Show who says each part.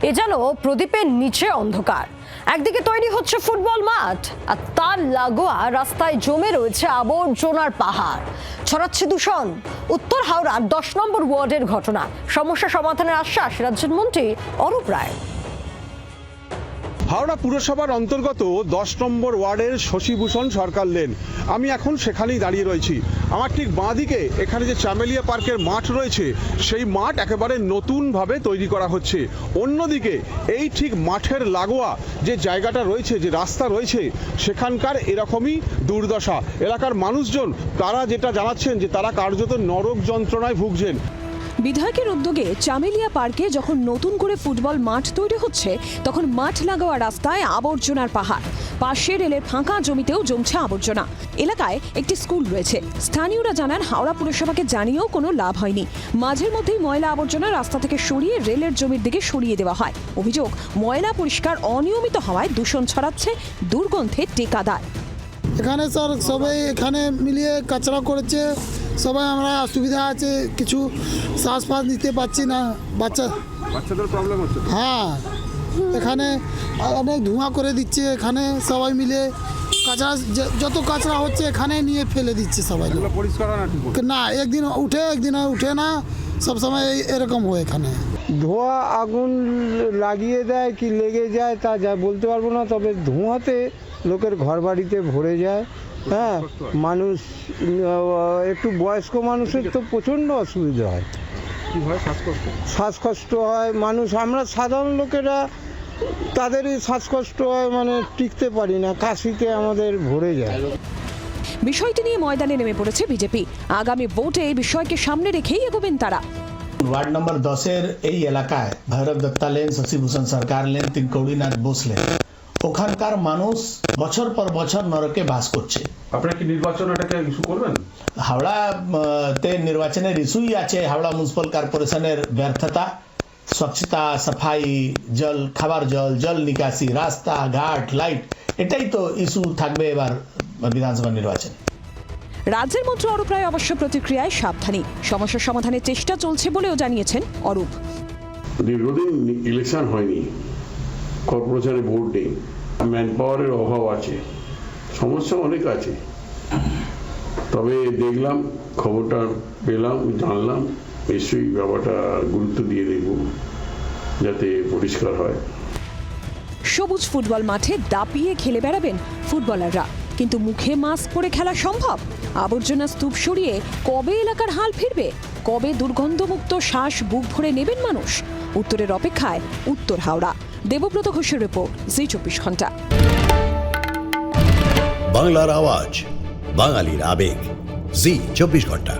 Speaker 1: এ যেন প্রদীপের নিচে অন্ধকার। একদিকে তৈরি হচ্ছে ফুটবল মাঠ, আর তার লাগোয়া রাস্তায় জমে রয়েছে আবর্জনার পাহাড়, ছড়াচ্ছে দূষণ। উত্তর হাওড়ার 10 নম্বর ওয়ার্ডের ঘটনা। সমস্যা সমাধানের আশ্বাস রাজ্যের মন্ত্রী অরূপ রায়।
Speaker 2: হাওড়া পুরসভার অন্তর্গত 10 নম্বর ওয়ার্ডের শশীভূষণ সরকার লেন। আমি এখন সেখানেই দাঁড়িয়ে রয়েছি। আমার ঠিক বাঁ দিকে এখানে যে চামেলিয়া পার্কের মাঠ রয়েছে, সেই মাঠ একেবারে নতুনভাবে তৈরি করা হচ্ছে। অন্যদিকে এই ঠিক মাঠের লাগোয়া যে জায়গাটা রয়েছে, যে রাস্তা রয়েছে, সেখানকার এরকমই দুর্দশা। এলাকার মানুষজন তারা যেটা জানাচ্ছেন যে তারা কার্যত নরক যন্ত্রণায় ভুগছেন।
Speaker 3: বিধায়কের উদ্যোগে চামেলিয়া পার্কে যখন নতুন করে ফুটবল মাঠ তৈরি হচ্ছে, তখন মাঠ লাগোয়া রাস্তায় আবর্জনার পাহাড়। পাশে রেলের ফাঁকা জমিতেও জমছে আবর্জনা। এলাকায় একটি স্কুল রয়েছে। স্থানীয়রা জানান, হাওড়া পুরসভাকে জানিয়েও কোনো লাভ হয়নি। মাঝের মধ্যেই ময়লা আবর্জনা রাস্তা থেকে সরিয়ে রেলের জমির দিকে সরিয়ে দেওয়া হয়। অভিযোগ, ময়লা পরিষ্কার অনিয়মিত হওয়ায় দূষণ ছড়াচ্ছে, দুর্গন্ধে টেকাদার।
Speaker 4: এখানে স্যার সবাই এখানে মিলিয়ে কাচরা করেছে, সবাই আমরা অসুবিধা আছে, কিছু শ্বাস ফাস নিতে পারছি না।
Speaker 2: বাচ্চাদের প্রবলেম হচ্ছে।
Speaker 4: হ্যাঁ, এখানে অনেক ধোঁয়া করে দিচ্ছে। এখানে সবাই মিলে কাঁচরা, যত কাঁচরা হচ্ছে এখানে নিয়ে ফেলে দিচ্ছে সবাই।
Speaker 2: পরিষ্কার
Speaker 4: না, একদিন একদিন উঠে না, সবসময় এরকম হয়। এখানে
Speaker 5: ধোঁয়া আগুন লাগিয়ে দেয় কি লেগে যায় তা বলতে পারবো না, তবে ধোঁয়াতে লোকের ঘর বাড়িতে ভরে যায়। হ্যাঁ, মানুষ একটু বয়স্ক মানুষের তো প্রচণ্ড অসুবিধা হয়, শ্বাসকষ্ট হয়। মানুষ, আমরা সাধারণ লোকেরা তাদেরই শ্বাসকষ্ট হয়, মানে টিকতে পারি না, কাশিতে আমাদের ভরে যায়।
Speaker 3: বিষয়টি নিয়ে ময়দানে নেমে পড়েছে বিজেপি। আগামী ভোটে এই বিষয়কে সামনে রেখেই এগোবেন তারা।
Speaker 6: ওয়ার্ড নম্বর 10-এর এই এলাকায় ভৈরব দত্তা লেন, শশীভূষণ সরকার লেন, তিনকৌড়িনাথ বোস লেন, ওখানকার মানুষ বছর পর বছর নরকে বাস করছে।
Speaker 2: আপনারা কি নির্বাচন এটাকে ইস্যু করবেন?
Speaker 6: হাওড়াতে নির্বাচনের ইস্যুই আছে। হাওড়া মিউনিসিপাল কর্পোরেশনের ব্যর্থতা, স্বচ্ছতা, সাফাই, জল, খাবার জল, জল নিকাশি, রাস্তা ঘাট, লাইট, এটাই তো ইস্যু থাকবে এবার বিধানসভা নির্বাচন।
Speaker 3: রাজ্যের মন্ত্রী অরূপ রায় অবশ্য প্রতিক্রিয়ায় সাবধানী। সমস্যা সমাধানের চেষ্টা চলছে বলেও জানিয়েছেন অরূপ।
Speaker 7: দীর্ঘদিন ইলেকশন হয়নি, কর্পোরেশনে ভোট নেই, ম্যান পাওয়ারের অভাব আছে, সমস্যা অনেক আছে। তবে দেখলাম, খবরটা পেলাম, জানলাম, নিশ্চয়ই ব্যাপারটা গুরুত্ব দিয়ে দেখব যাতে পরিষ্কার হয়।
Speaker 3: সবুজ ফুটবল মাঠে দাপিয়ে খেলে বেড়াবেন ফুটবলাররা, কিন্তু মুখে মাস্ক পরে খেলা সম্ভব? আবর্জনা স্তূপ সরিয়ে কবে এলাকার হাল ফিরবে? কবে দুর্গন্ধমুক্ত শ্বাস বুক ভরে নেবেন মানুষ? উত্তরের অপেক্ষায় উত্তর হাওড়া। দেবব্রত ঘোষের রিপোর্ট, জি 24 ঘন্টা।
Speaker 8: বাংলার আওয়াজ, বাঙালির আবেগ, জি 24 ঘন্টা।